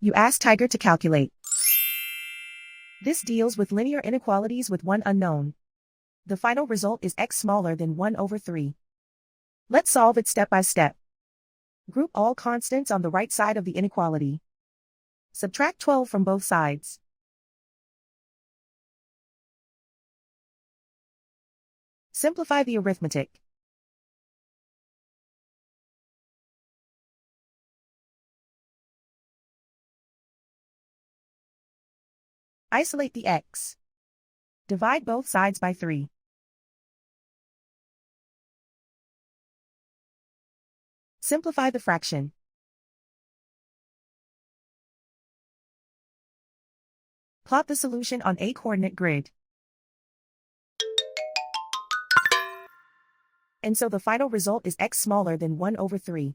You ask Tiger to calculate. This deals with linear inequalities with one unknown. The final result is x smaller than 1 over 3. Let's solve it step by step. Group all constants on the right side of the inequality. Subtract 12 from both sides. Simplify the arithmetic. Isolate the x. Divide both sides by 3. Simplify the fraction. Plot the solution on a coordinate grid. And so the final result is x smaller than 1 over 3.